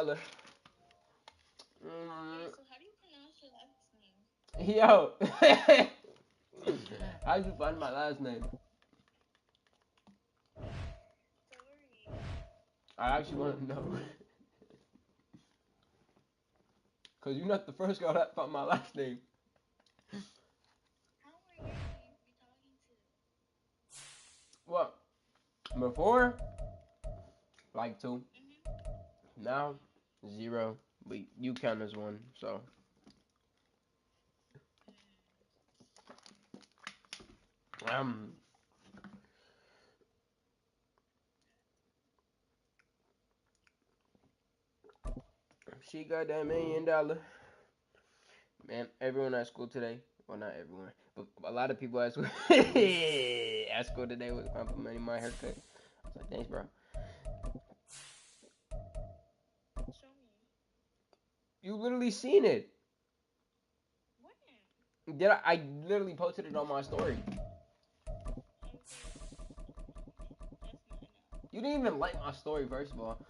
So how do you pronounce your last name? Yo. How'd you find my last name? Sorry. I actually want to know. Because you're not the first girl that found my last name. How many girls do you be talking to? What? Before? Like 2. Now, 0. But you count as 1, so. She got that $1 million. Man, everyone at school today. Well, not everyone, but a lot of people at school, at school today was complimenting my haircut. I was like, thanks, bro. Show me. You literally seen it. When? Did I literally posted it on my story. You didn't even like my story, first of all.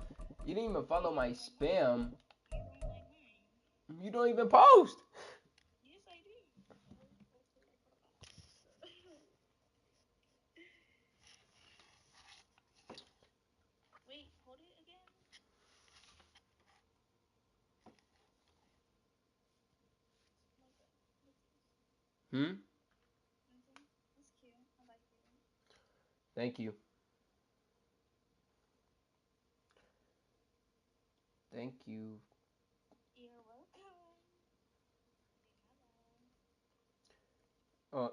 You didn't even follow my spam. You don't even post. Yes, I do. Wait, hold it again. Hmm? That's cute. I like it. Thank you. Thank you. You're welcome. Uh,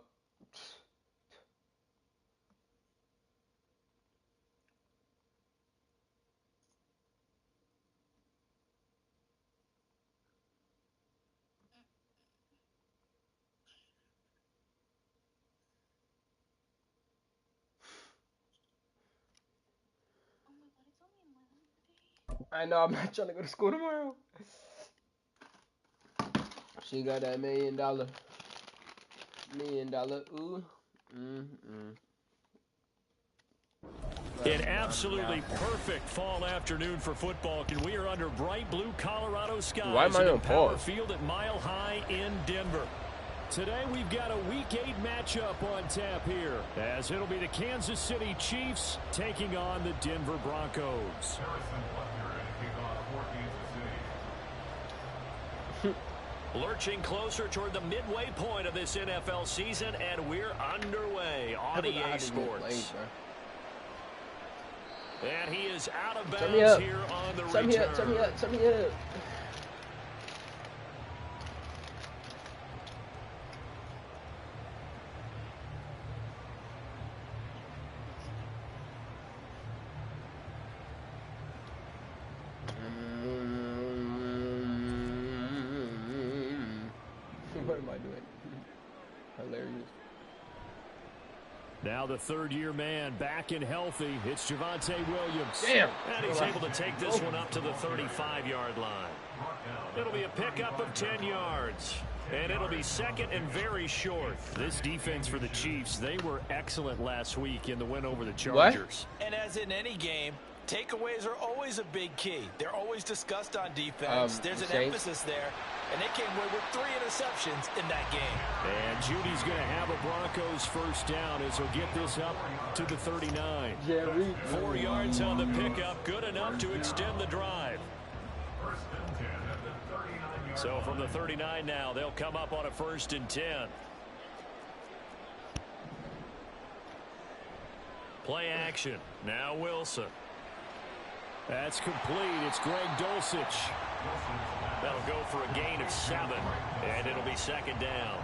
Oh my god, it's only Monday. I know I'm not trying to go to school tomorrow. She got that $1 million. $1 million. Ooh. An absolutely perfect fall afternoon for football, and we are under bright blue Colorado skies. Why am I on Power pause? Field at Mile High in Denver. Today we've got a Week 8 matchup on tap here, as it'll be the Kansas City Chiefs taking on the Denver Broncos. Lurching closer toward the midway point of this NFL season, and we're underway on EA Sports. And he is out of bounds here on the return. Turn me up. What am I doing? Hilarious. Now the third-year man back and healthy. It's Javonte Williams. Damn. And he's able to take this one up to the 35-yard line. It'll be a pickup of 10 yards. And it'll be second and very short. This defense for the Chiefs, they were excellent last week in the win over the Chargers. What? And as in any game, takeaways are always a big key. They're always discussed on defense. There's an emphasis there. And they came away with 3 interceptions in that game. And Judy's going to have a Broncos first down as he'll get this up to the 39. 4 yards on the pickup, good enough to extend the drive. So from the 39 now, they'll come up on a 1st and 10. Play action. Now Wilson. That's complete. It's Greg Dulcich. That'll go for a gain of 7, and it'll be 2nd down.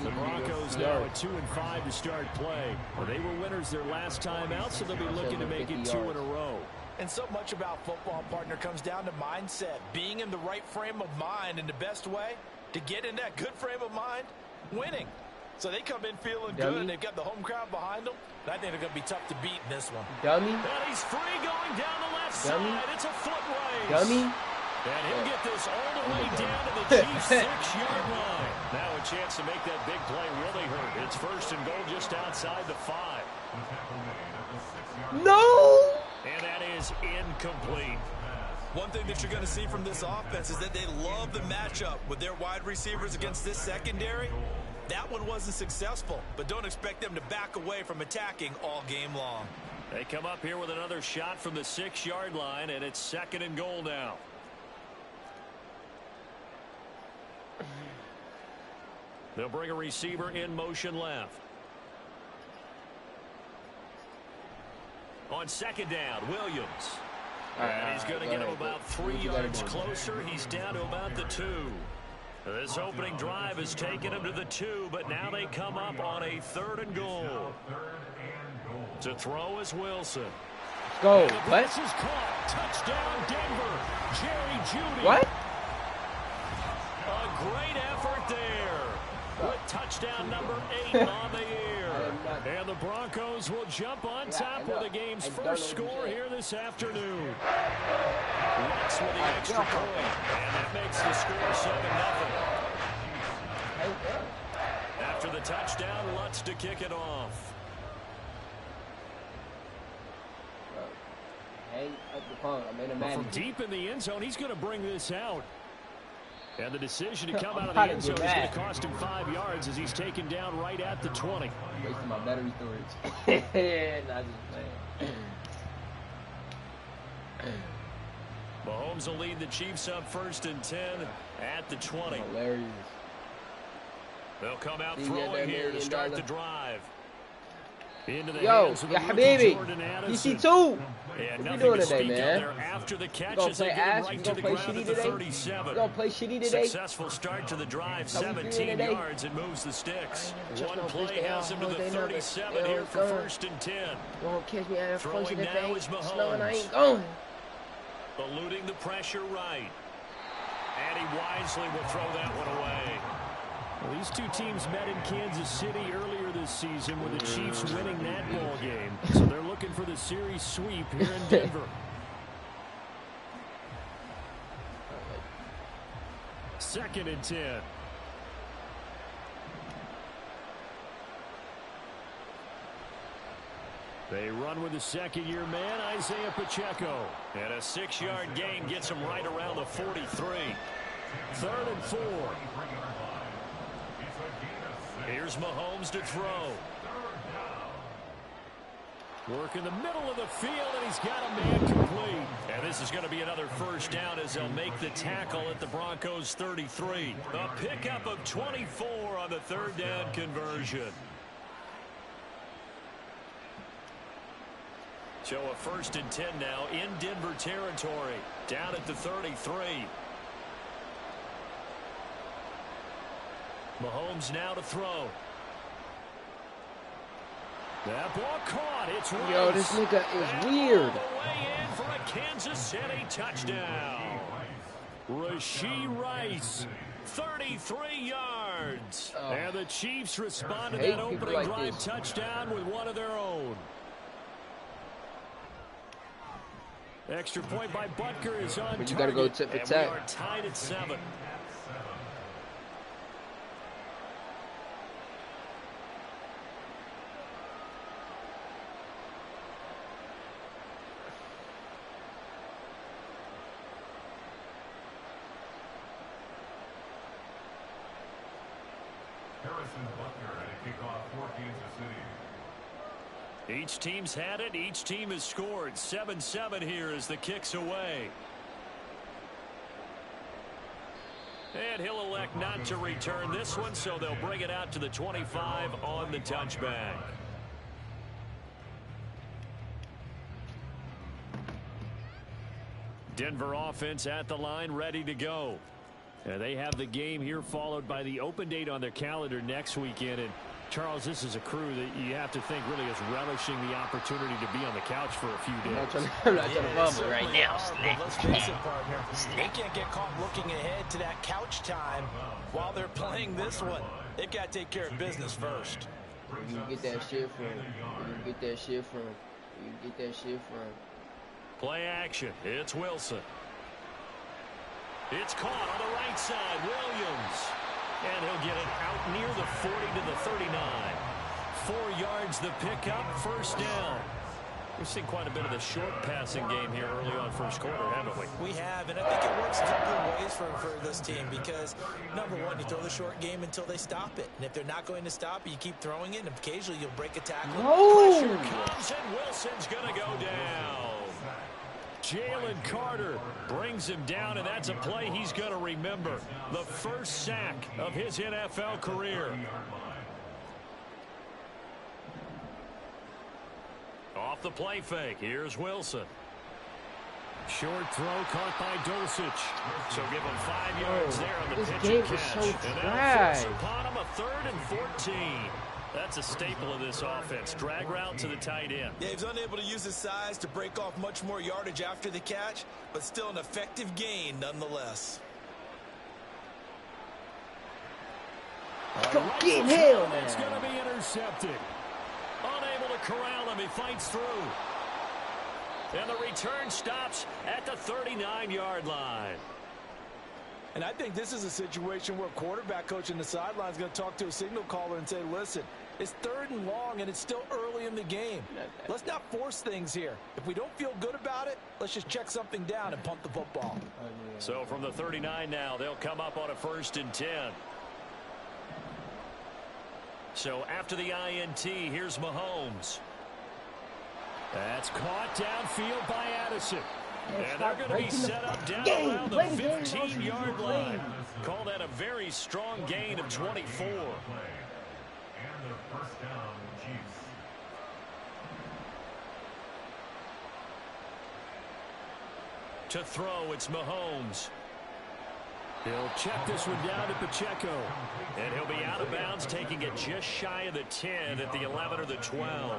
The Broncos now at 2-5 to start play. Well, they were winners their last time out, so they'll be looking to make it 2 in a row. And so much about football, partner, comes down to mindset. Being in the right frame of mind, and the best way to get in that good frame of mind, winning. So they come in feeling good, and they've got the home crowd behind them. And I think they're going to be tough to beat in this one. Dummy. And he's free going down the left side. It's a foot race. Dummy. And he'll get this all the way down to the Chiefs' 6-yard line. Now a chance to make that big play really hurt. It's 1st and goal just outside the 5. No! And that is incomplete. One thing that you're going to see from this offense is that they love the matchup with their wide receivers against this secondary. That one wasn't successful, but don't expect them to back away from attacking all game long. They come up here with another shot from the 6-yard line, and it's 2nd and goal now. They'll bring a receiver in motion left. On 2nd down, Williams. And he's going to get him about 3 yards closer. He's down to about the 2. This opening drive has taken him to the 2, but now they come up on a 3rd and goal. To throw is Wilson. Go. What? This is caught. Touchdown, Denver. Jerry Jeudy. What? A great effort there. With touchdown number 8 on the year. And the Broncos will jump on top with the game's first score here this afternoon. Lutz with the extra point. And that makes the score 7-0. After the touchdown, Lutz to kick it off. Hang up the phone. I'm in a Madden. From deep in the end zone, he's going to bring this out. And the decision to come out of the end zone is going to cost him 5 yards as he's taken down right at the 20. Wasting my battery storage. Not just playing. Mahomes will lead the Chiefs up 1st and 10 at the 20. Hilarious. They'll come out throwing here to start the drive. Into the Yo, hands of the ya rookie habibi. Jordan DC2. And What nothing we doing to today, speak of man? there after the catch Gonna as they play get him ass? right We to gonna the play ground shitty at the today? 37. We gonna play shitty today? Successful start to the drive, How we feeling 17 today? yards and moves the sticks. Just One don't push play the has him to the holiday number. 37 They here don't for go. 1st and 10. You won't catch me at a Throwing function if now they is ain't snowing. I Mahomes. ain't going. Eluding the pressure right. And he wisely will throw that one away. Well, these two teams met in Kansas City earlier this season with the Chiefs winning that ball game. So they're looking for the series sweep here in Denver. 2nd and 10. They run with the 2nd-year man, Isaiah Pacheco. And a 6-yard gain gets him right around the 43. 3rd and 4. Here's Mahomes to throw. Work in the middle of the field, and he's got a man complete. And this is going to be another 1st down as they'll make the tackle at the Broncos' 33. A pickup of 24 on the 3rd down conversion. So a 1st and 10 now in Denver territory. Down at the 33. Mahomes now to throw. That ball caught. It's Rice. Yo, this nigga is weird. All the way in for a Kansas City touchdown. Rashee Rice. 33 yards. Oh. And the Chiefs respond to Hate that people opening like drive this. touchdown with one of their own. Extra point by Butker is on But you target. gotta go tip for And we tat. are tied at 7. Each team's had it. Each team has scored. 7-7 here as the kick's away. And he'll elect not to return this one, so they'll bring it out to the 25 on the touchback. Denver offense at the line, ready to go. They have the game here followed by the open date on their calendar next weekend. And Charles, this is a crew that you have to think really is relishing the opportunity to be on the couch for a few I'm not days. trying to bubble right now. Let's face it, partner. They can't get caught looking ahead to that couch time while they're playing this one. They've got to take care of business first. Where you get that shit from? Where you get that shit from? Where you get that shit from? Play action. It's Wilson. It's caught on the right side. Williams. And he'll get it out near the 40 to the 39. 4 yards the pickup. 1st down. We've seen quite a bit of the short passing game here early on first quarter, haven't we? We have, and I think it works two good ways for this team because, number one, you throw the short game until they stop it. And if they're not going to stop it, you keep throwing it, and occasionally you'll break a tackle. Pressure comes, and Wilson's going to go down. Jalen Carter brings him down, and that's a play he's going to remember. The first sack of his NFL career. Off the play fake, here's Wilson. Short throw caught by Dulcich. So give him 5 yards there on the pitch and catch. So and now force upon him a 3rd and 14. That's a staple of this offense. Drag route to the tight end. Yeah, he's unable to use his size to break off much more yardage after the catch, but still an effective gain nonetheless. Get him, It's going to be intercepted. Unable to corral him. He fights through. And the return stops at the 39-yard line. And I think this is a situation where quarterback coach in the sideline is going to talk to a signal caller and say, listen, it's 3rd and long and it's still early in the game. Let's not force things here. If we don't feel good about it, let's just check something down and punt the football. So from the 39 now, they'll come up on a 1st and 10. So after the INT, here's Mahomes. That's caught downfield by Addison. And they're going to be set up down around the 15-yard line. Call that a very strong gain of 24. To throw, it's Mahomes. He'll check this one down to Pacheco. And he'll be out of bounds, taking it just shy of the 10 at the 11 or the 12.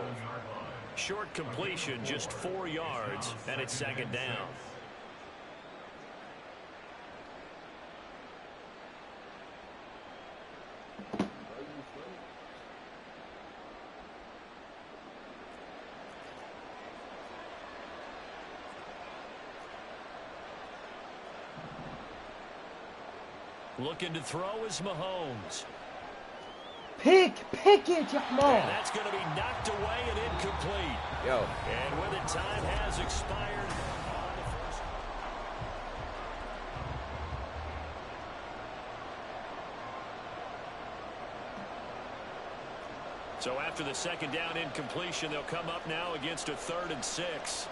Short completion, just 4 yards, and it's 2nd down. Looking to throw is Mahomes. Pick it, Jamal. And that's going to be knocked away and incomplete. Yo. And when the time has expired on the first. So after the 2nd down incompletion, they'll come up now against a 3rd and 6.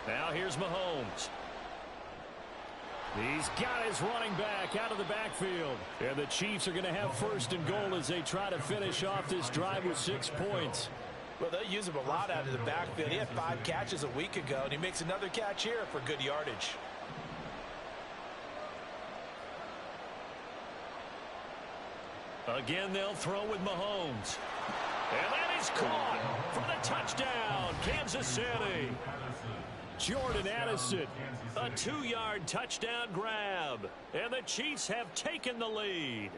Now here's Mahomes. He's got his running back out of the backfield. And the Chiefs are going to have 1st and goal as they try to finish off this drive with 6 points. Well, they'll use him a lot out of the backfield. He had 5 catches a week ago, and he makes another catch here for good yardage. Again, they'll throw with Mahomes. And that is caught for the touchdown, Kansas City. Jordan Addison, a 2-yard touchdown grab. And the Chiefs have taken the lead.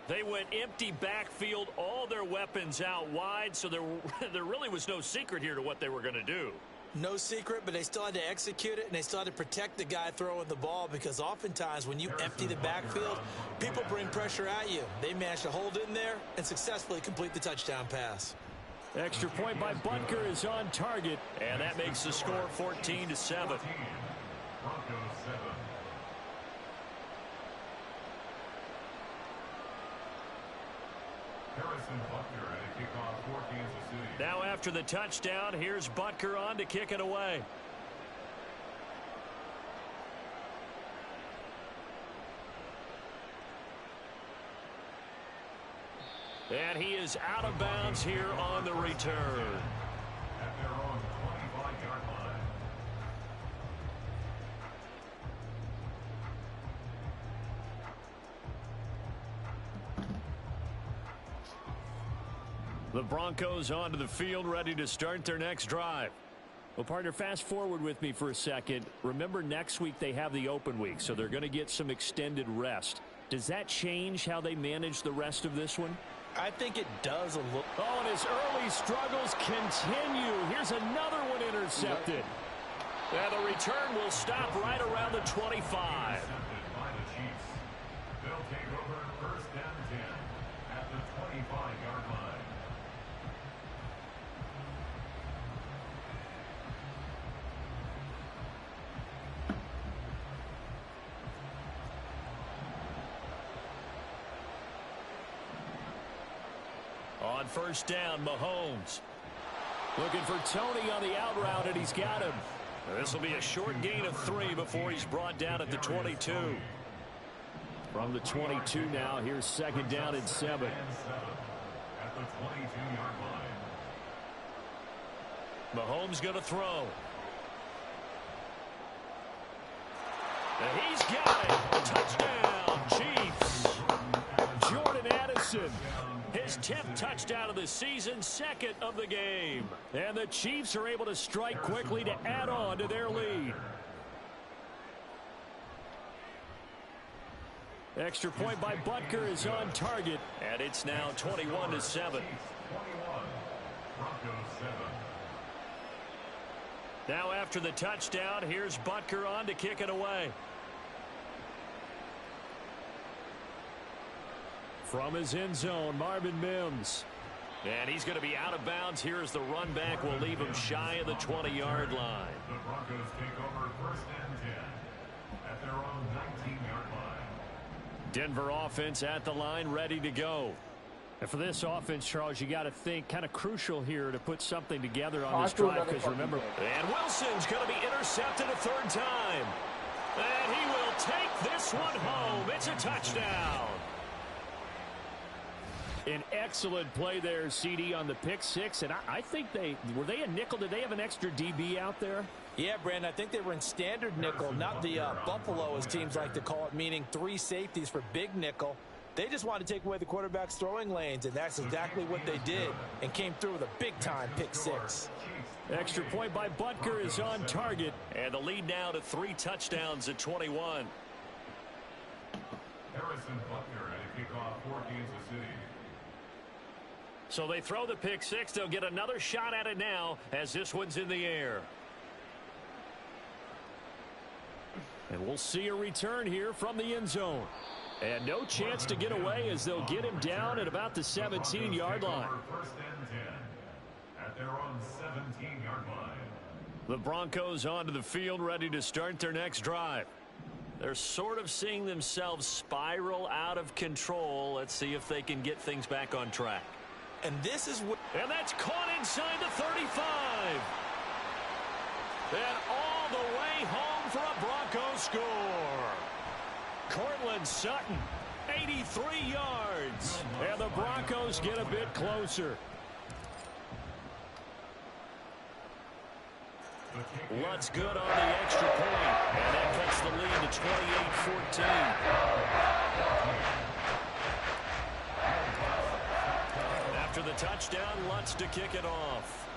They went empty backfield, all their weapons out wide, so there really was no secret here to what they were going to do. No secret, but they still had to execute it, and they still had to protect the guy throwing the ball because oftentimes when you empty the backfield, people bring pressure at you. They managed to hold in there and successfully complete the touchdown pass. Extra point by Butker is on target, and that makes the score 14-7. Now after the touchdown, here's Butker on to kick it away. And he is out of bounds here on the return. At their own 25-yard line. The Broncos onto the field, ready to start their next drive. Well, partner, fast forward with me for a second. Remember, next week they have the open week, so they're going to get some extended rest. Does that change how they manage the rest of this one? I think it does a little. Oh, and his early struggles continue. Here's another one intercepted. And the return will stop right around the 25. They'll take over 1st down 10 at the 25-yard line. On first down, Mahomes. Looking for Tony on the out route, and he's got him. This will be a short gain of 3 before he's brought down at the 22. From the 22 now, here's second down and 7. At the 22-yard line. Mahomes going to throw. And he's got it. Touchdown, Chiefs. Jordan Addison, his 10th touchdown of the season, 2nd of the game. And the Chiefs are able to strike quickly to add on to their lead. Extra point by Butker is on target, and it's now 21-7. Now after the touchdown, here's Butker on to kick it away. From his end zone, Marvin Mims. And he's going to be out of bounds here as the run back will leave him shy of the 20-yard line. The Broncos take over first and 10 at their own 19-yard line. Denver offense at the line, ready to go. And for this offense, Charles, you got to think kind of crucial here to put something together on this drive, because remember. And Wilson's going to be intercepted a 3rd time. And he will take this one home. It's a touchdown. An excellent play there, CD, on the pick 6. And I think were they a nickel? Did they have an extra DB out there? Yeah, Brandon, I think they were in standard nickel, not the Buffalo, as teams like to call it, meaning 3 safeties for big nickel. They just wanted to take away the quarterback's throwing lanes, and that's exactly what they did, and came through with a big-time pick 6. Extra point by Butker is on target, and the lead now to 3 touchdowns at 21. Harrison Butker at a kickoff for Kansas City. So they throw the pick 6. They'll get another shot at it now as this one's in the air. And we'll see a return here from the end zone. And no chance to get away as they'll get him down at about the 17-yard line. First and 10 at their own 17-yard line. The Broncos onto the field, ready to start their next drive. They're sort of seeing themselves spiral out of control. Let's see if they can get things back on track. And this is what... And that's caught inside the 35. And all the way home for a Broncos score. Cortland Sutton, 83 yards. And the Broncos get a bit closer. Lutt's good on the extra point. And that cuts the lead to 28-14. After the touchdown, Lutz to kick it off.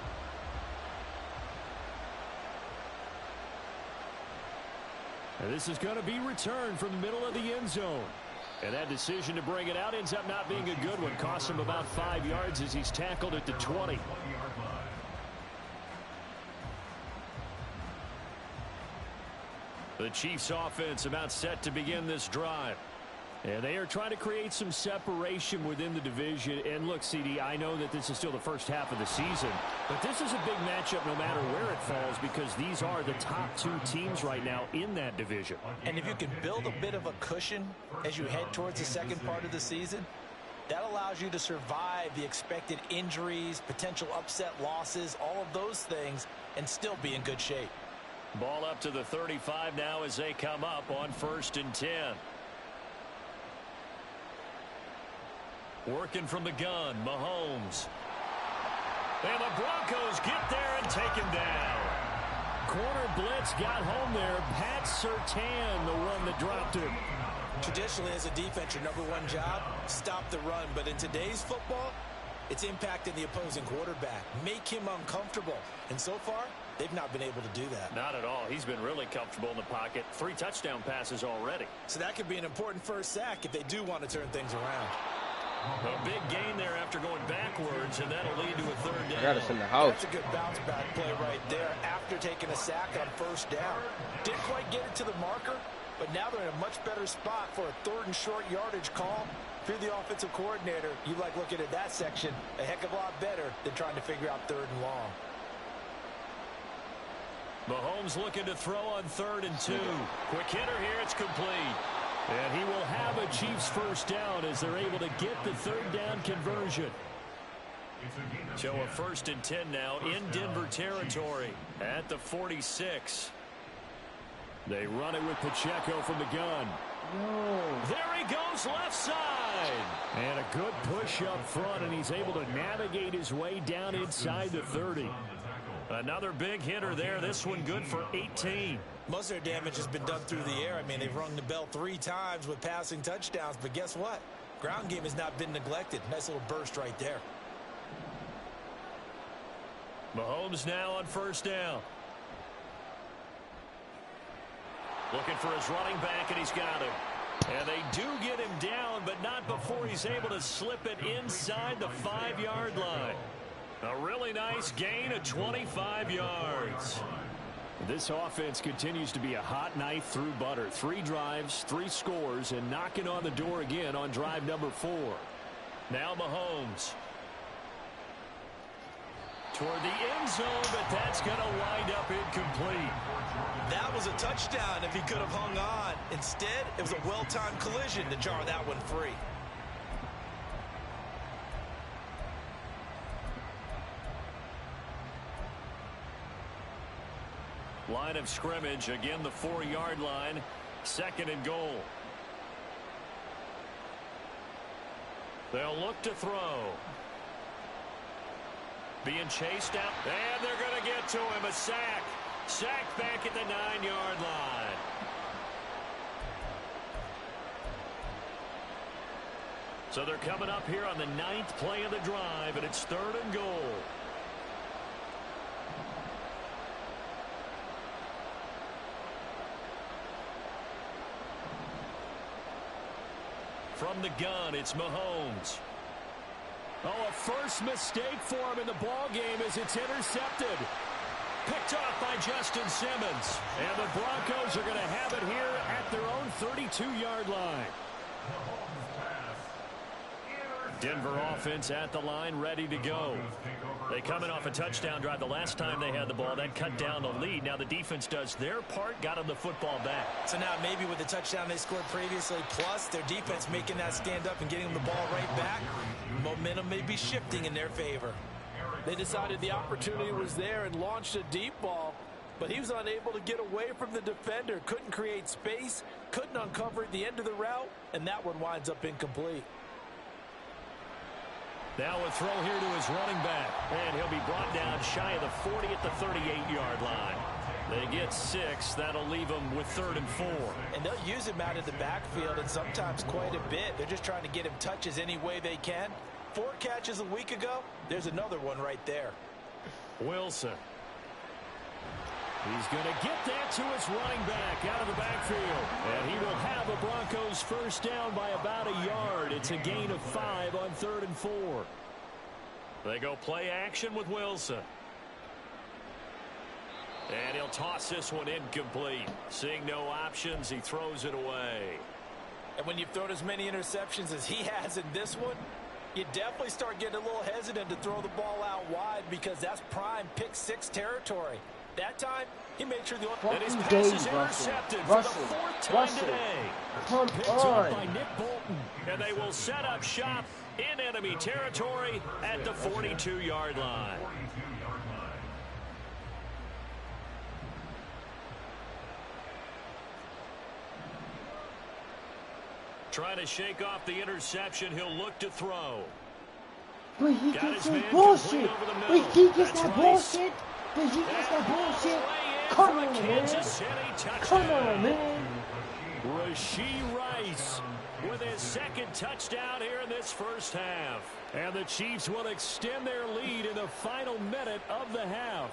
And this is going to be returned from the middle of the end zone. And that decision to bring it out ends up not being a good one. Costs him about 5 yards as he's tackled at the 20. The Chiefs offense about set to begin this drive. And they are trying to create some separation within the division. And look, CD, I know that this is still the first half of the season, but this is a big matchup no matter where it falls, because these are the top 2 teams right now in that division. And if you can build a bit of a cushion as you head towards the second part of the season, that allows you to survive the expected injuries, potential upset losses, all of those things, and still be in good shape. Ball up to the 35 now as they come up on 1st and 10. Working from the gun, Mahomes. And the Broncos get there and take him down. Corner blitz got home there. Pat Surtain, the one that dropped him. Traditionally, as a defense, your #1 job, stop the run. But in today's football, it's impacting the opposing quarterback. Make him uncomfortable. And so far, they've not been able to do that. Not at all. He's been really comfortable in the pocket. 3 touchdown passes already. So that could be an important first sack if they do want to turn things around. A big gain there after going backwards, and that'll lead to a 3rd down. Got us in the house. That's a good bounce back play right there after taking a sack on 1st down. Didn't quite get it to the marker, but now they're in a much better spot for a 3rd and short yardage call. If you're the offensive coordinator, you like looking at that section a heck of a lot better than trying to figure out 3rd and long. Mahomes looking to throw on 3rd and 2. Quick hitter here, it's complete. And he will have a Chiefs first down as they're able to get the 3rd down conversion. So a 1st and 10 now in Denver territory at the 46. They run it with Pacheco from the gun. No. There he goes left side. And a good push up front, and he's able to navigate his way down inside the 30. Another big hitter there. This one good for 18. Most of their damage has been done through the air. I mean, they've rung the bell 3 times with passing touchdowns, but guess what? Ground game has not been neglected. Nice little burst right there. Mahomes now on 1st down. Looking for his running back, and he's got him. And they do get him down, but not before he's able to slip it inside the 5-yard line. A really nice gain of 25 yards. This offense continues to be a hot knife through butter. 3 drives, 3 scores, and knocking on the door again on drive number 4. Now Mahomes. Toward the end zone, but that's going to wind up incomplete. That was a touchdown if he could have hung on. Instead, it was a well-timed collision to jar that one free. Line of scrimmage, again the 4-yard line. 2nd and goal. They'll look to throw. Being chased out, and they're going to get to him. A sack. Sacked back at the 9-yard line. So they're coming up here on the 9th play of the drive, and it's 3rd and goal. From the gun, it's Mahomes. Oh, a first mistake for him in the ball game as it's intercepted. Picked off by Justin Simmons. And the Broncos are going to have it here at their own 32-yard line. Denver offense at the line, ready to go. They come in off a touchdown drive. The last time they had the ball, that cut down the lead. Now the defense does their part, got them the football back. So now maybe with the touchdown they scored previously, plus their defense making that stand up and getting them the ball right back, momentum may be shifting in their favor. They decided the opportunity was there and launched a deep ball, but he was unable to get away from the defender, couldn't create space, couldn't uncover at the end of the route, and that one winds up incomplete. Now a throw here to his running back, and he'll be brought down shy of the 40 at the 38-yard line. They get 6. That'll leave them with 3rd and 4. And they'll use him out of the backfield, and sometimes quite a bit. They're just trying to get him touches any way they can. 4 catches a week ago. There's another one right there. Wilson. He's going to get that to his running back out of the backfield. And he will have a Broncos 1st down by about a yard. It's a gain of 5 on 3rd and 4. They go play action with Wilson. And he'll toss this one incomplete. Seeing no options, he throws it away. And when you've thrown as many interceptions as he has in this one, you definitely start getting a little hesitant to throw the ball out wide because that's prime pick-6 territory. That time, he made sure and his pass is intercepted for the 4th time today. Come Picked on. up by Nick Bolton. And they will set up shop in enemy territory at the 42-yard line. Trying to shake off the interception. He'll look to throw. But he Got gets his man that bullshit. complete over the But middle. he gets That's that Rice. bullshit. But he gets that bullshit. Way in Come for the on, Kansas man. City touchdown. Come on, man. Rashee Rice With his 2nd touchdown here in this 1st half. And the Chiefs will extend their lead in the final minute of the half.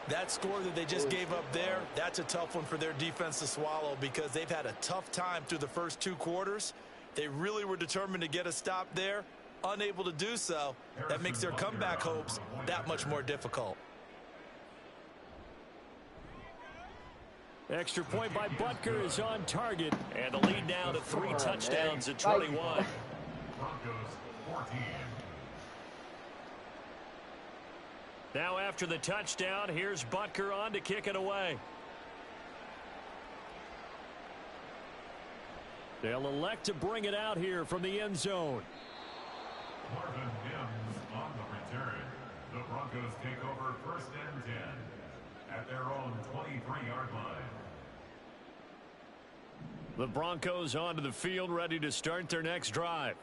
That score that they just gave up there, that's a tough one for their defense to swallow because they've had a tough time through the first 2 quarters. They really were determined to get a stop there. Unable to do so, that makes their comeback hopes that much more difficult. Extra point by Butker is on target. And the lead now to 3 touchdowns at 21. Now after the touchdown, here's Butker on to kick it away. They'll elect to bring it out here from the end zone. first and 10 at their own 23-yard line. The Broncos onto the field, ready to start their next drive.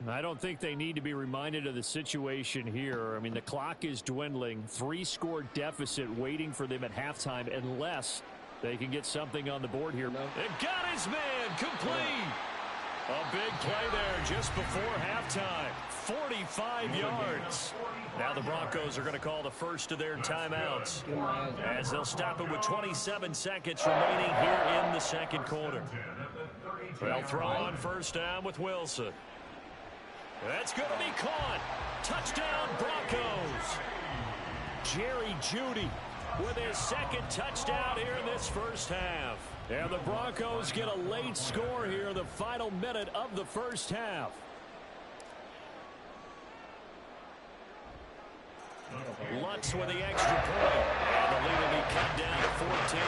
I don't think they need to be reminded of the situation here. I mean, the clock is dwindling. 3-score deficit waiting for them at halftime unless they can get something on the board here. It got his man complete. A big play there just before halftime. 45 yards. Now the Broncos are going to call the first of their timeouts as they'll stop it with 27 seconds remaining here in the second quarter. They'll throw on first down with Wilson. That's going to be caught. Touchdown, Broncos. Jerry Jeudy with his second touchdown here in this first half. And the Broncos get a late score here in the final minute of the first half. Lutz with the extra point. And the lead will be cut down to 14.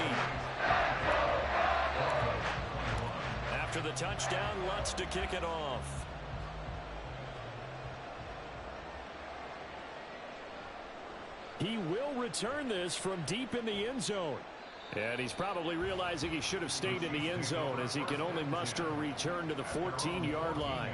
After the touchdown, Lutz to kick it off. He will return this from deep in the end zone. And he's probably realizing he should have stayed in the end zone as he can only muster a return to the 14-yard line.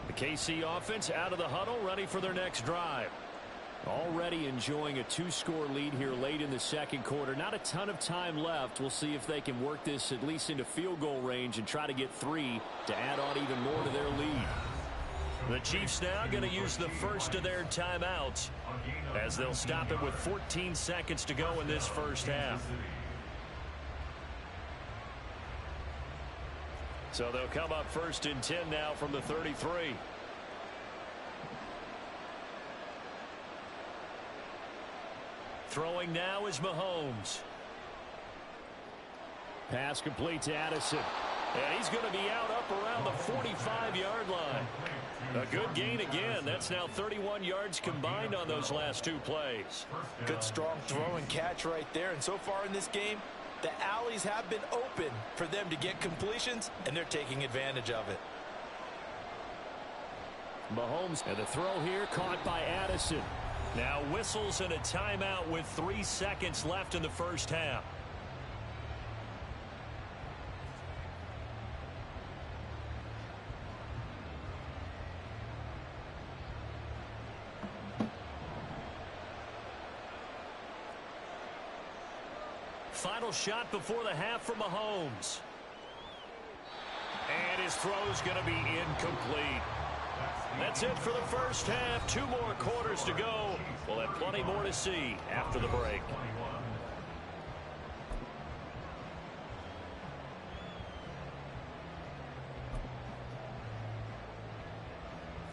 The KC offense out of the huddle, ready for their next drive. Already enjoying a 2-score lead here late in the second quarter. Not a ton of time left. We'll see if they can work this at least into field goal range and try to get 3 to add on even more to their lead. The Chiefs now going to use the first of their timeouts as they'll stop it with 14 seconds to go in this first half. So they'll come up first and 10 now from the 33. Throwing now is Mahomes. Pass complete to Addison. And he's going to be out up around the 45-yard line. A good gain again. That's now 31 yards combined on those last 2 plays. Good strong throw and catch right there. And so far in this game, the alleys have been open for them to get completions, and they're taking advantage of it. Mahomes, and the throw here caught by Addison. Now whistles and a timeout with 3 seconds left in the first half. Final shot before the half for Mahomes. And his throw's going to be incomplete. That's it for the first half. 2 more quarters to go. We'll have plenty more to see after the break.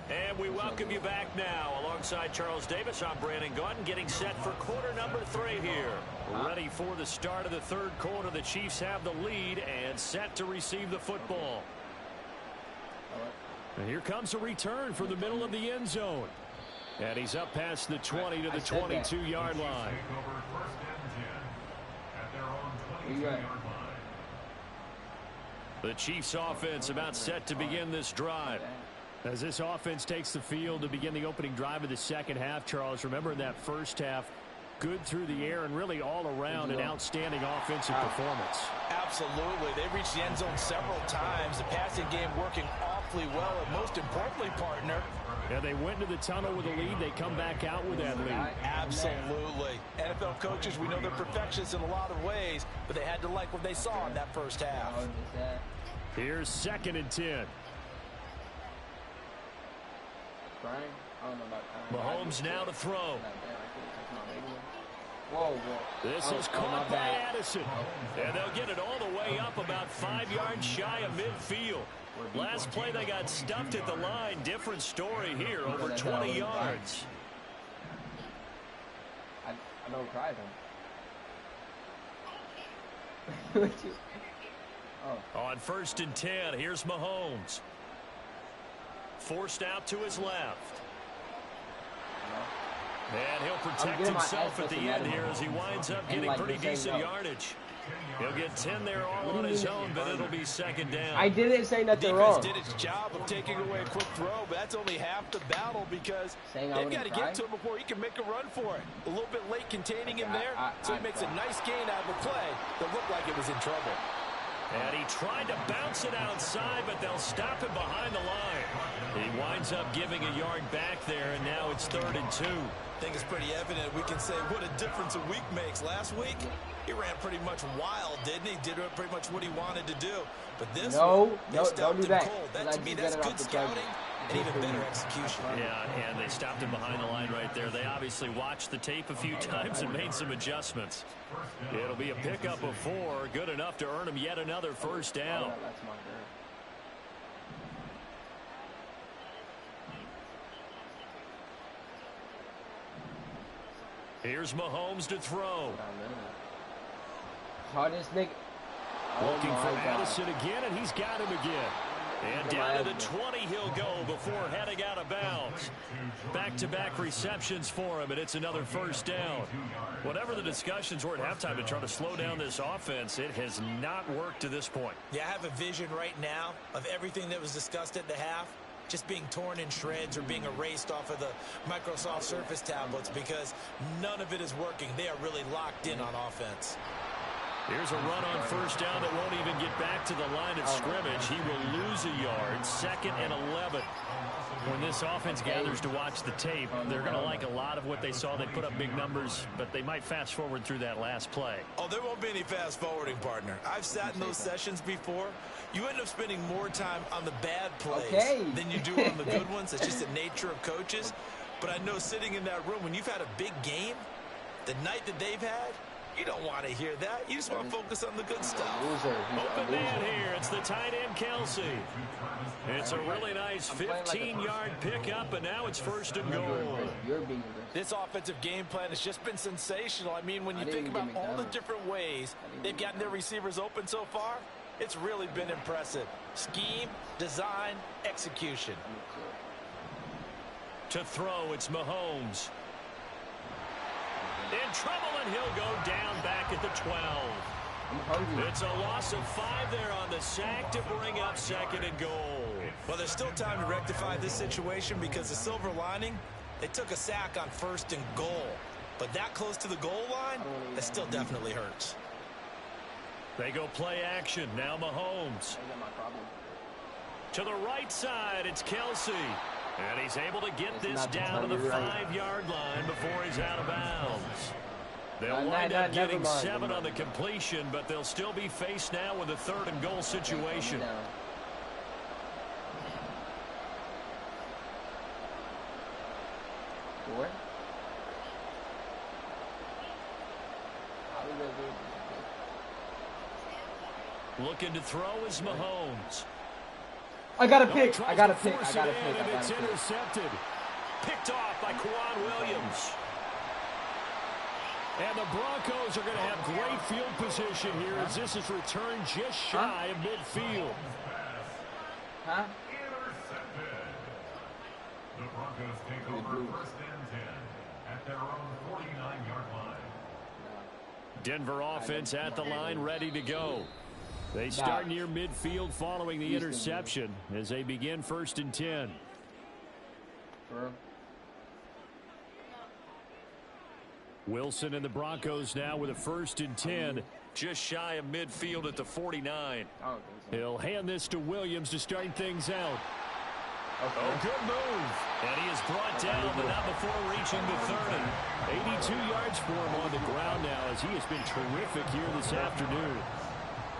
And we welcome you back now. Alongside Charles Davis, I'm Brandon Gaudin, getting set for quarter number 3 here. Ready for the start of the third quarter. The Chiefs have the lead and set to receive the football. And here comes a return from the middle of the end zone. And he's up past the 20 to the 22-yard line. The Chiefs offense about set to begin this drive. As this offense takes the field to begin the opening drive of the second half, Charles, remember in that first half, good through the air and really all around an outstanding offensive performance. Absolutely. They reached the end zone several times. The passing game working awfully well. And most importantly, partner, yeah, they went into the tunnel with a lead. They come back out with that lead. Absolutely. NFL coaches, we know they're perfectionists in a lot of ways, but they had to like what they saw in that first half. Here's 2nd and 10. Mahomes now to throw. This is caught by Addison. And they'll get it all the way up about 5 yards shy of midfield. Last play they got stuffed at the line. Different story here, over 20 yards. I don't cry then. On 1st and 10, here's Mahomes. Forced out to his left. And he'll protect himself at the end here as he winds up getting pretty decent yardage. He'll get 10 there all on his own, but it'll be second down. I didn't say nothing Defense wrong. did its job of taking away a quick throw, but that's only half the battle because they've got to get to him before he can make a run for it. A little bit late containing him there, so he makes a nice gain out of a play that looked like it was in trouble. And he tried to bounce it outside, but they'll stop him behind the line. He winds up giving a yard back there, and now it's 3rd and 2. I think it's pretty evident. We can say what a difference a week makes. Last week, he ran pretty much wild, didn't he? Did pretty much what he wanted to do. But this don't do that. That to me, that's good scouting and even better execution. Yeah, and they stopped him behind the line right there. They obviously watched the tape a few times and made some adjustments. It'll be a pickup of 4, good enough to earn him yet another first down. Here's Mahomes to throw. Hardest nigga. Looking for Addison again, and he's got him again. And down to the 20 he'll go before heading out of bounds. Back-to-back receptions for him, and it's another first down. Whatever the discussions were at halftime to try to slow down this offense, it has not worked to this point. Yeah, I have a vision right now of everything that was discussed at the half just being torn in shreds or being erased off of the Microsoft Surface tablets because none of it is working. They are really locked in on offense. Here's a run on first down that won't even get back to the line of scrimmage. He will lose a yard, 2nd and 11. When this offense gathers to watch the tape, they're going to like a lot of what they saw. They put up big numbers, but they might fast forward through that last play. Oh, there won't be any fast forwarding, partner. I've sat in those sessions before. You end up spending more time on the bad plays than you do on the good ones. It's just the nature of coaches. But I know sitting in that room, when you've had a big game, the night that they've had, you don't want to hear that. You just want to focus on the good stuff. Open man here. It's the tight end, Kelsey. It's a really nice 15-yard pickup, and now it's 1st and goal. This offensive game plan has just been sensational. I mean, when you think about all the different ways they've gotten their receivers open so far, it's really been impressive. Scheme, design, execution. To throw, it's Mahomes. In trouble, and he'll go down back at the 12. It's a loss of 5 there on the sack to bring up 2nd and goal. Well, there's still time to rectify this situation because the silver lining, they took a sack on 1st and goal. But that close to the goal line, that still definitely hurts. They go play action. Now Mahomes. To the right side, it's Kelsey. And he's able to get this down to the 5-yard line before he's out of bounds. They'll wind up getting 7 on the completion, but they'll still be faced now with a 3rd and goal situation. Looking to throw is Mahomes. I got a pick. And it's intercepted. Picked off by Quan Williams. And the Broncos are going to have great field position here as this is returned just shy of midfield. The Broncos take over 1st and 10 at their own 49-yard line. Denver offense at the line, ready to go. They start near midfield following the interception as they begin 1st and 10. Wilson and the Broncos now with a 1st and 10, just shy of midfield at the 49. He'll hand this to Williams to start things out. Oh, good move. And he is brought down, but not before reaching the 30. 82 yards for him on the ground now as he has been terrific here this afternoon.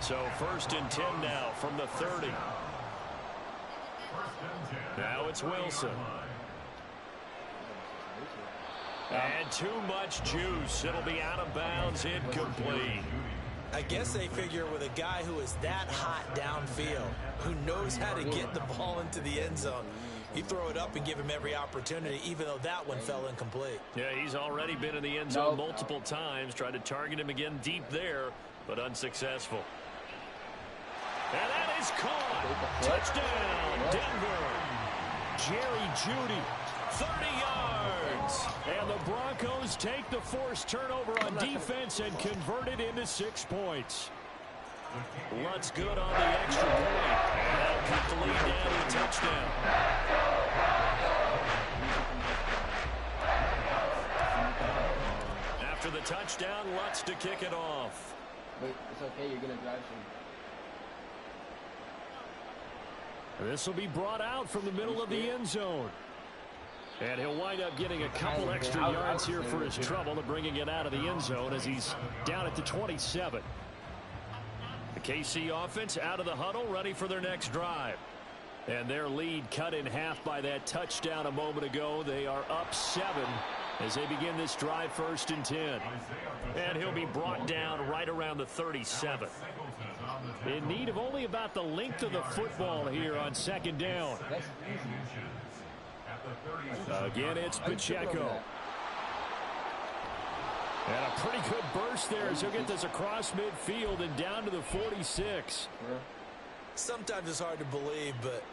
So 1st and 10 now from the 30. Now it's Wilson. And too much juice. It'll be out of bounds, incomplete. I guess they figure with a guy who is that hot downfield, who knows how to get the ball into the end zone, you throw it up and give him every opportunity, even though that one fell incomplete. Yeah, he's already been in the end zone multiple times. Tried to target him again deep there, but unsuccessful. And that is caught. Touchdown, Denver. Jerry Jeudy 30 yards. And the Broncos take the forced turnover on defense and convert it into 6 points. Lutt's good on the extra point. That'll keep the lead down to a touchdown. After the touchdown, Lutt's to kick it off. Wait, it's okay. You're going to drive soon. This will be brought out from the middle of the end zone. And he'll wind up getting a couple extra yards here for his trouble and bringing it out of the end zone as he's down at the 27. The KC offense out of the huddle, ready for their next drive. And their lead cut in half by that touchdown a moment ago. They are up 7 as they begin this drive, 1st and 10. And he'll be brought down right around the 37. In need of only about the length of the football here on 2nd down. Again, it's Pacheco. And a pretty good burst there as he'll get this across midfield and down to the 46. Sometimes it's hard to believe, but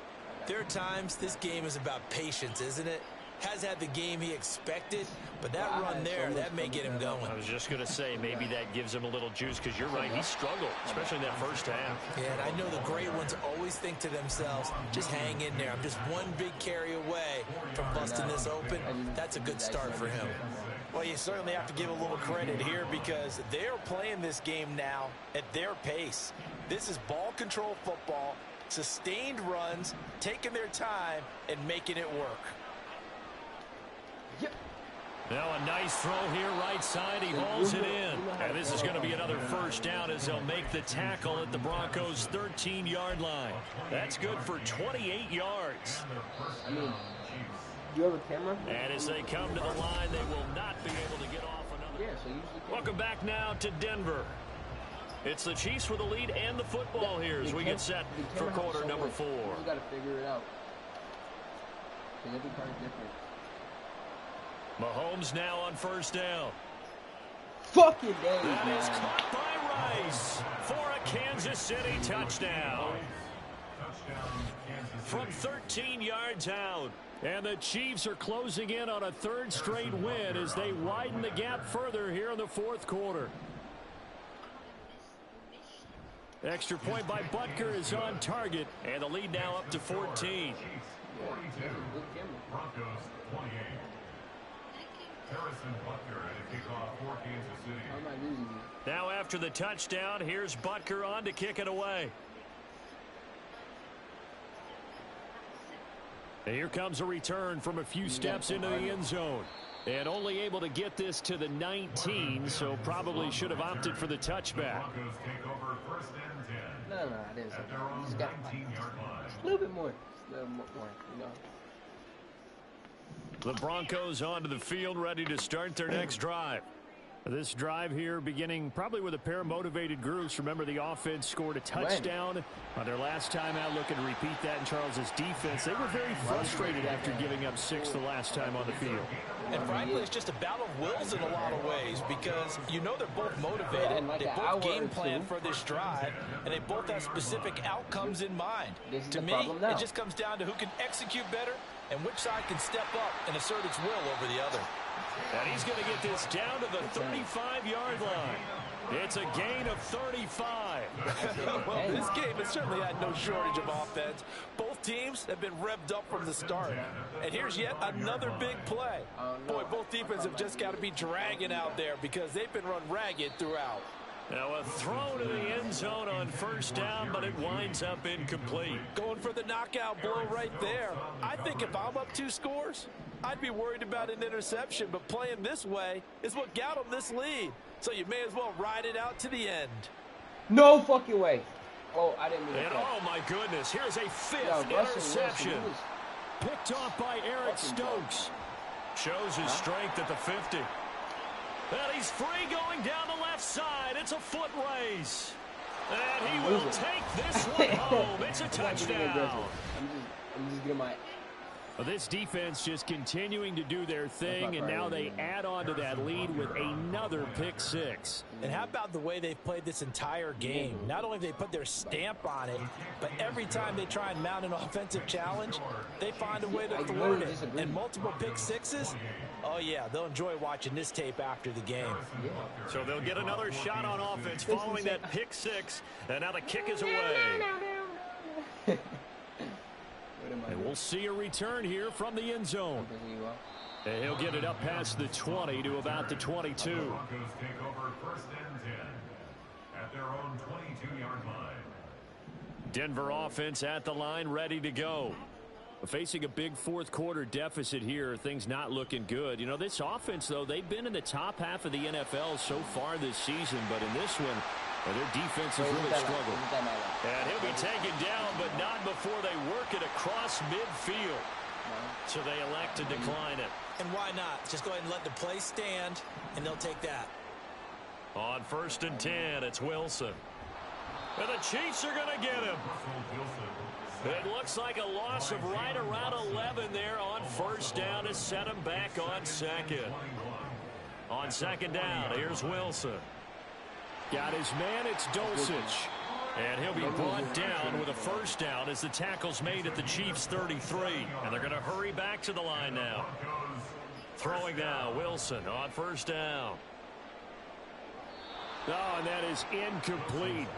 there are times this game is about patience, isn't it? Has had the game he expected, but that run there, that may get him going. I was just going to say, maybe that gives him a little juice, because you're right, he struggled, especially in that first half. Yeah, and I know the great ones always think to themselves, just hang in there. I'm just one big carry away from busting this open. That's a good start for him. Well, you certainly have to give a little credit here because they're playing this game now at their pace. This is ball control football, sustained runs, taking their time, and making it work. Now a nice throw here right side. He hauls it in. And this is going to be another first down as they'll make the tackle at the Broncos' 13-yard line. That's good for 28 yards. I mean, do you have a camera? And as they come to the line, they will not be able to get off another. Yeah, so usually. Welcome back now to Denver. It's the Chiefs with the lead and the football here as we get set for quarter number 4. You got to figure it out. Because every card is different. Mahomes now on first down. Fucking days, That man. is caught by Rice for a Kansas City touchdown. From 13 yards out. And the Chiefs are closing in on a 3rd straight win as they widen the gap further here in the 4th quarter. Extra point by Butker is on target. And the lead now up to 14. 42. Broncos 28. Harrison Butker at a kickoff for Kansas City. Now after the touchdown, here's Butker on to kick it away. And here comes a return from a few steps into the end zone. And only able to get this to the 19, so probably should have opted for the touchback. Broncos take over 1st and 10. No, I didn't say At their that. own Just got 19-yard line. a little bit more. A little more, you know. The Broncos onto the field, ready to start their next drive. This drive here beginning probably with a pair of motivated groups. Remember, the offense scored a touchdown on their last time out, looking to repeat that in Charles's defense. They were very frustrated after giving up 6 the last time on the field. And frankly, it's just a battle of wills in a lot of ways because you know they're both motivated. They both game plan for this drive, and they both have specific outcomes in mind. To me, it just comes down to who can execute better and which side can step up and assert its will over the other. And he's going to get this down to the 35-yard line. It's a gain of 35. Well, this game has certainly had no shortage of offense. Both teams have been revved up from the start. And here's yet another big play. Boy, both defenses have just got to be dragging out there because they've been run ragged throughout. Now a throw to the end zone on first down, but it winds up incomplete. Going for the knockout blow right there. I think if I'm up 2 scores, I'd be worried about an interception, but playing this way is what got them this lead. So you may as well ride it out to the end. No fucking way. Oh, I didn't mean And that. oh my goodness, here's a 5th interception. Picked off by Eric Stokes. Shows his strength at the 50. And he's free going down the left side. It's a foot race. And he will take this one home. It's a touchdown. I'm just getting my This defense just continuing to do their thing, and now they add on to that lead with another pick six. And how about the way they've played this entire game? Not only have they put their stamp on it, but every time they try and mount an offensive challenge, they find a way to thwart it. And multiple pick sixes? Oh, yeah, they'll enjoy watching this tape after the game. So they'll get another shot on offense following that pick six, and now the kick is away. And we'll see a return here from the end zone. And he'll get it up past the 20 to about the 22. The Broncos take over 1st and 10 at their own 22-yard line. Denver offense at the line, ready to go. Facing a big fourth quarter deficit here, things not looking good. You know, this offense, though, they've been in the top half of the NFL so far this season, but in this one, their defense has really struggled. And he'll be taken down, but not before they work it across midfield. So they elect to decline it. And why not? Just go ahead and let the play stand, and they'll take that. On 1st and 10, it's Wilson. And the Chiefs are going to get him. It looks like a loss of right around 11 there on 1st down to set him back on 2nd. On 2nd down, here's Wilson. Got his man, it's Dulcich. And he'll be brought down with a 1st down as the tackle's made at the Chiefs' 33. And they're going to hurry back to the line now. Throwing now, Wilson on 1st down. Oh, and that is incomplete.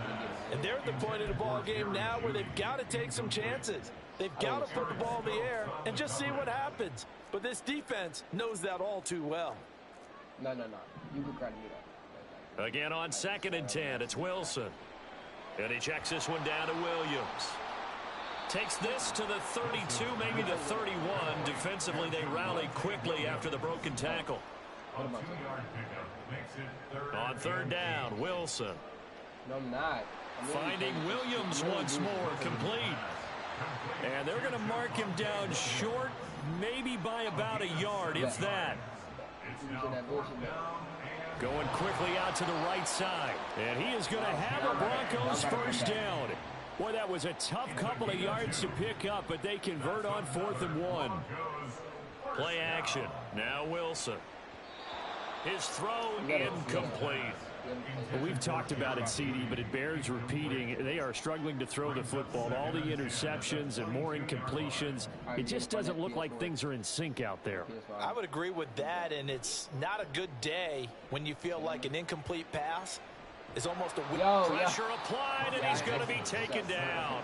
And they're at the point of the ball game now where they've got to take some chances. They've got to put the ball in the air and just see what happens. But this defense knows that all too well. No. You can credit me that. Again on 2nd and 10, it's Wilson. And he checks this one down to Williams. Takes this to the 32, maybe the 31. Defensively, they rally quickly after the broken tackle. A 2-yard pickup makes it 3rd. On 3rd down, Wilson. No, I'm not. Finding Williams once more, complete. And they're going to mark him down short, maybe by about a yard, if that. Going quickly out to the right side. And he is going to have a Broncos 1st down. Boy, that was a tough couple of yards to pick up, but they convert on 4th and 1. Play action. Now Wilson. His throw incomplete. Well, we've talked about it, CD, but it bears repeating. They are struggling to throw the football. All the interceptions and more incompletions. It just doesn't look like things are in sync out there. I would agree with that, and it's not a good day when you feel like an incomplete pass is almost a pressure applied, and he's going to be taken down.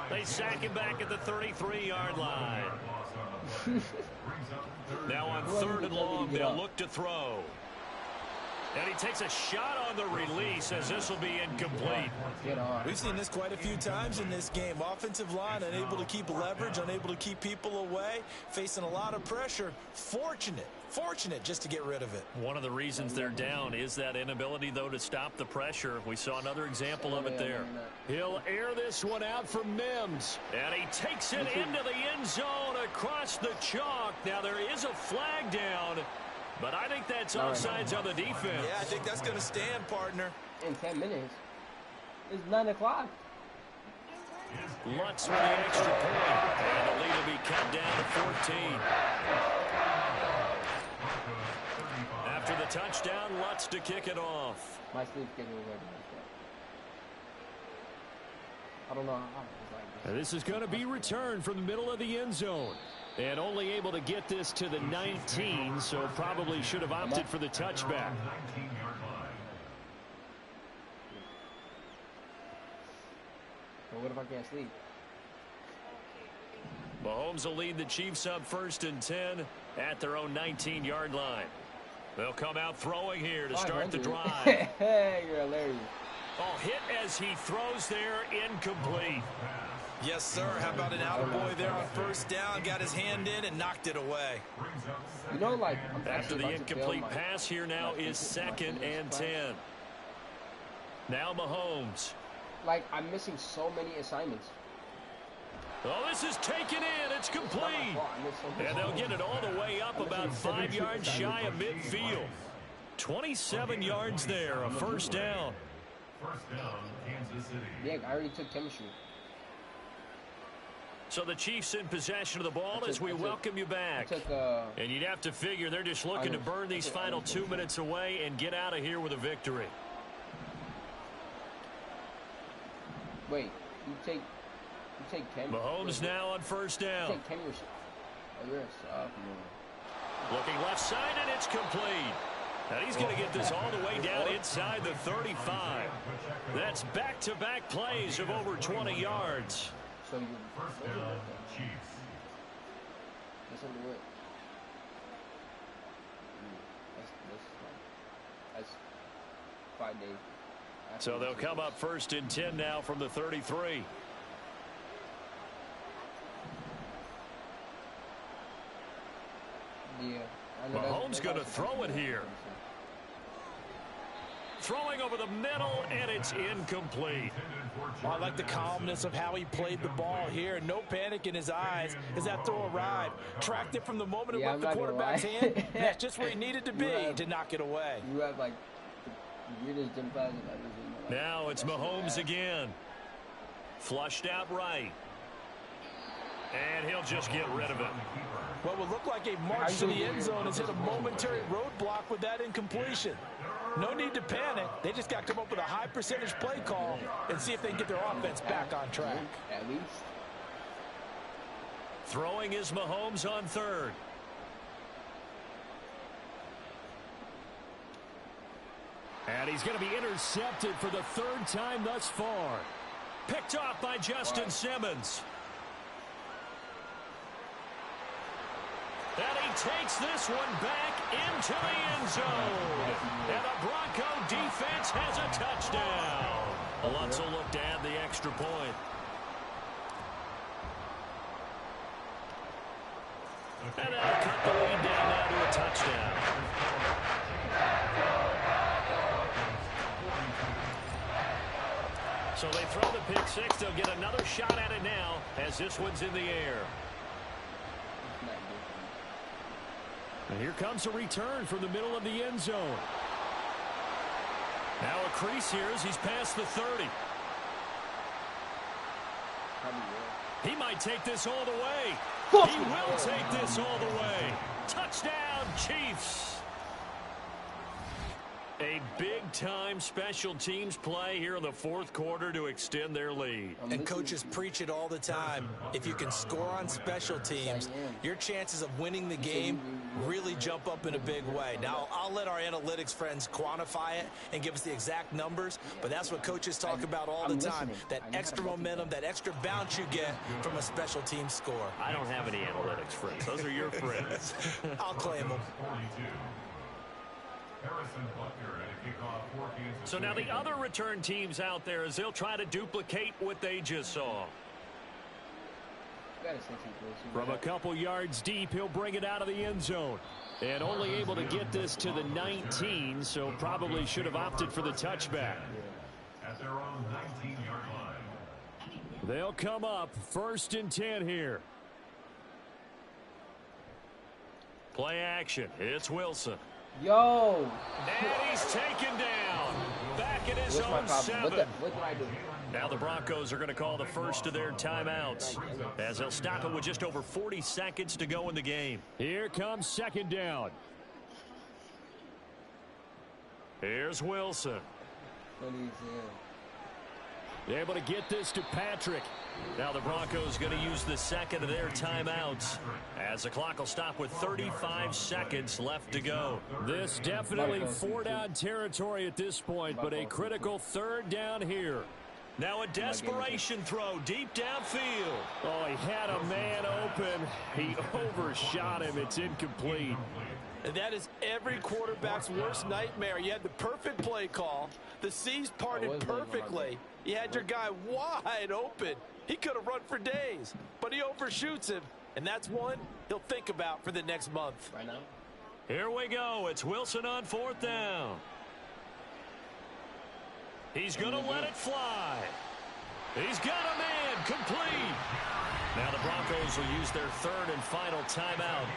They sack him back at the 33-yard line. Now on 3rd and long, they'll look to throw. And he takes a shot on the release as this will be incomplete. We've seen this quite a few times in this game. Offensive line unable to keep leverage, unable to keep people away, facing a lot of pressure. Fortunate just to get rid of it. One of the reasons they're down is that inability, though, to stop the pressure. We saw another example of it there. He'll air this one out for Mims. And he takes it into the end zone across the chalk. Now there is a flag down, but I think that's offsides on the defense. Yeah, I think that's going to stand, partner. In 10 minutes. It's 9 o'clock. Lutz with the extra point. And the lead will be cut down to 14. After the touchdown, Lutz to kick it off. My sleep schedule is like that. I don't know how it's like this. This is going to be returned from the middle of the end zone. And only able to get this to the 19, so probably should have opted for the touchback. But what if I can't sleep? Mahomes will lead the Chiefs up 1st and 10 at their own 19-yard line. They'll come out throwing here to start the drive. Hey, you're hilarious. Oh, hit as he throws there, incomplete. Yes, sir. How about an attaboy there on 1st down? Got his hand in and knocked it away. You know, like, after the incomplete pass here now is 2nd and 10. Now Mahomes. Like, I'm missing so many assignments. Oh, this is taken in. It's complete. And they'll get it all the way up about 5 yards shy of midfield. 27 yards there, a 1st down. 1st down, Kansas City. Yeah, I already took chemistry. So the Chiefs in possession of the ball as we welcome you back. And you'd have to figure they're just looking to burn these final 2 minutes away and get out of here with a victory. Wait, you take Kenny. Mahomes now on first down. You take Kenny. Oh, you're a sophomore. Looking left side, and it's complete. And he's going to get this all the way down inside the 35. That's back-to-back plays of over 20 yards. So you First down, Chiefs. listen to it. That's 5 days. So they'll come up first and 10 now from the 33. Yeah. Mahomes going to throw it here. Throwing over the middle, and it's incomplete. I like the calmness of how he played the ball here. No panic in his eyes as that throw arrived. Tracked it from the moment it left the quarterback's hand. That's just where he needed to be to knock it away. You have like the weirdest jump passes I've ever seen. Now it's Mahomes again. Flushed out right. And he'll just get rid of it. What would look like a march to the end zone has hit a momentary roadblock with that incompletion. No need to panic. They just got to come up with a high percentage play call and see if they can get their offense back on track. At least. Throwing is Mahomes on third. And he's going to be intercepted for the third time thus far. Picked off by Justin Simmons. And he takes this one back into the end zone. And the Bronco defense has a touchdown. Lutz will look to add the extra point. And that'll cut the lead down now to a touchdown. So they throw the pick six. They'll get another shot at it now as this one's in the air. And here comes a return from the middle of the end zone. Now a crease here as he's past the 30. He might take this all the way. He will take this all the way. Touchdown, Chiefs. A big-time special teams play here in the fourth quarter to extend their lead. And coaches preach it all the time. If you can score on special teams, your chances of winning the game really jump up in a big way. Now, I'll let our analytics friends quantify it and give us the exact numbers, but that's what coaches talk about all the time. That extra momentum, that extra bounce you get from a special team score. I don't have any analytics friends. Those are your friends. I'll claim them. So now the other return teams out there as they'll try to duplicate what they just saw. From a couple yards deep, he'll bring it out of the end zone. And only able to get this to the 19, so probably should have opted for the touchback. At their own 19-yard line. They'll come up first and 10 here. Play action. It's Wilson. Yo! And he's taken down. Back at his own 7. What can I do? Now the Broncos are going to call the first of their timeouts as they'll stop it with just over 40 seconds to go in the game. Here comes second down. Here's Wilson. Able to get this to Patrick. Now the Broncos going to use the second of their timeouts as the clock will stop with 35 seconds left to go. This definitely 4-down territory at this point, but a critical third down here. Now a desperation throw deep downfield. Oh, he had a man open. He overshot him. It's incomplete. And that is every quarterback's worst nightmare. You had the perfect play call. The C's parted perfectly. You had your guy wide open. He could have run for days, but he overshoots him. And that's one he'll think about for the next month. Right now? Here we go. It's Wilson on fourth down. He's going to let it fly. He's got a man complete. Now the Broncos will use their third and final timeout.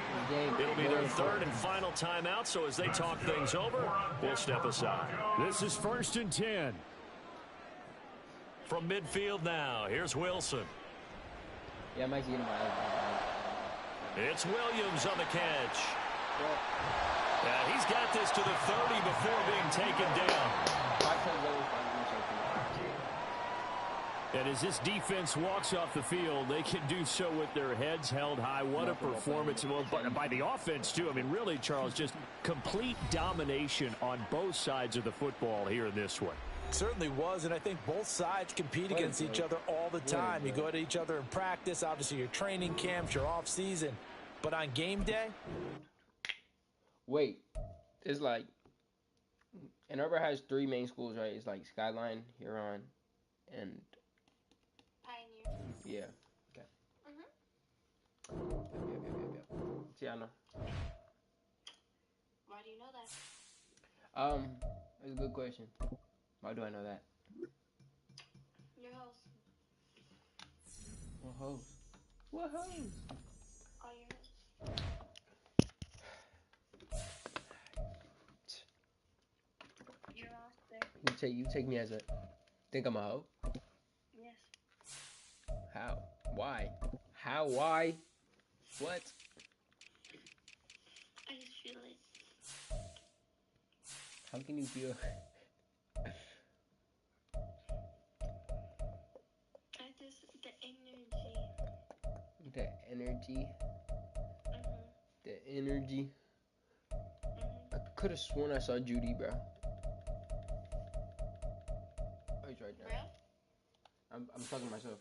It'll be their third and final timeout, so as they talk things over, we'll step aside. This is first and 10. From midfield now, here's Wilson. Yeah, I might see him. It's Williams on the catch. He's got this to the 30 before being taken down. And as this defense walks off the field, they can do so with their heads held high. What a performance. Well, by the offense, too. I mean, really, Charles, just complete domination on both sides of the football here in this one. Certainly was, and I think both sides compete against each other all the time. You go at each other in practice, obviously your training camps, your off season, but on game day. Wait, it's like Ann Arbor has 3 main schools, right? It's like Skyline, Huron, and Pioneer. yeah. Okay. Yep. See, I know. Why do you know that? That's a good question. Why do I know that? Your host. What host? What host? All your hosts. You're off there. You take me as a. Think I'm a hoe? Yes. How? Why? How? Why? What? I just feel it. How can you feel? The energy. The energy. The energy. I could have sworn I saw Judy, bro. Oh, he's right there. Bro? I'm talking to myself.